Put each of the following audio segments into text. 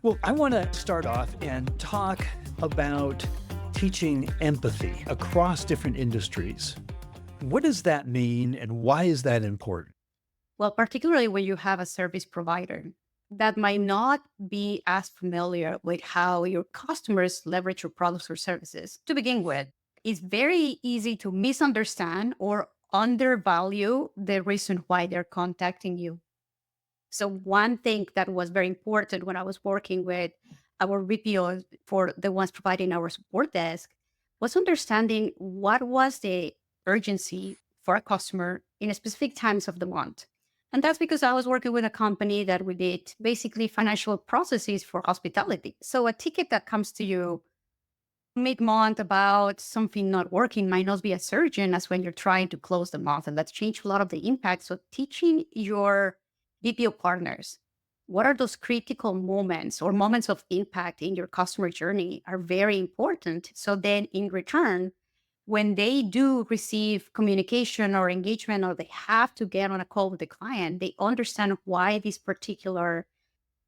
Well, I want to start off and talk about teaching empathy across different industries. What does that mean and why is that important? Well, particularly when you have a service provider that might not be as familiar with how your customers leverage your products or services to begin with. It's very easy to misunderstand or undervalue the reason why they're contacting you. So, one thing that was very important when I was working with our VPOs for the ones providing our support desk was understanding what was the urgency for a customer in specific times of the month. And that's because I was working with a company that we did basically financial processes for hospitality. So, a ticket that comes to you mid-month about something not working might not be as urgent as when you're trying to close the month, and that's changed a lot of the impact. So teaching your BPO partners what are those critical moments or moments of impact in your customer journey are very important. So then in return, when they do receive communication or engagement or they have to get on a call with the client, they understand why this particular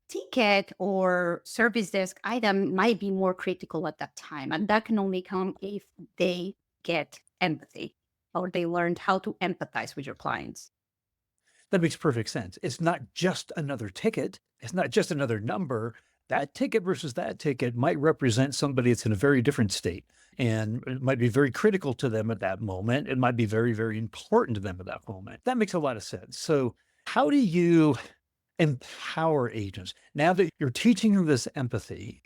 ticket or service desk item might be more critical at that time. And that can only come if they get empathy or they learned how to empathize with your clients. That makes perfect sense. It's not just another ticket, it's not just another number. That ticket versus that ticket might represent somebody that's in a very different state and it might be very critical to them at that moment. It might be very, very important to them at that moment. That makes a lot of sense. So, how do you empower agents now that you're teaching them this empathy?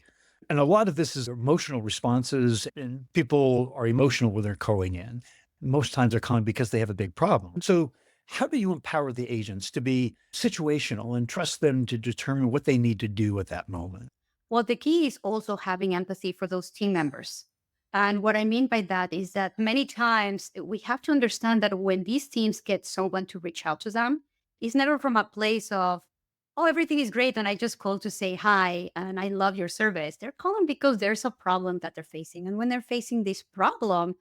And a lot of this is emotional responses, and people are emotional when they're calling in. Most times they're calling because they have a big problem. So, how do you empower the agents to be situational and trust them to determine what they need to do at that moment? Well, the key is also having empathy for those team members. And what I mean by that is that many times we have to understand that when these teams get someone to reach out to them, it's never from a place of, oh, everything is great. And I just called to say hi and I love your service. They're calling because there's a problem that they're facing. And when they're facing this problem,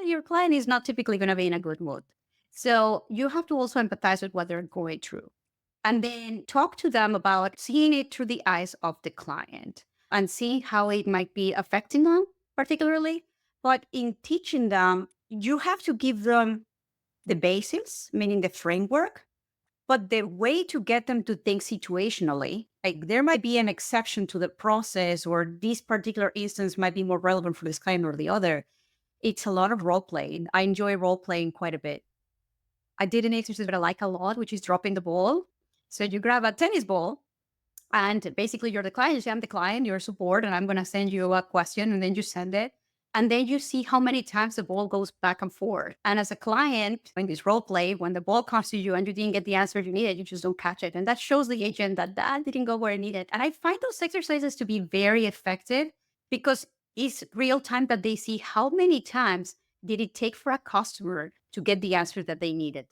your client is not typically going to be in a good mood. So you have to also empathize with what they're going through and then talk to them about seeing it through the eyes of the client and seeing how it might be affecting them particularly. But in teaching them, you have to give them the basics, meaning the framework, but the way to get them to think situationally, like there might be an exception to the process, or this particular instance might be more relevant for this client or the other. It's a lot of role playing. I enjoy role playing quite a bit. I did an exercise that I like a lot, which is dropping the ball. So you grab a tennis ball and basically you're the client. You say, I'm the client, you're support, and I'm going to send you a question and then you send it. And then you see how many times the ball goes back and forth. And as a client in this role play, when the ball comes to you and you didn't get the answer you needed, you just don't catch it. And that shows the agent that that didn't go where it needed. And I find those exercises to be very effective because it's real time that they see how many times did it take for a customer to get the answer that they needed.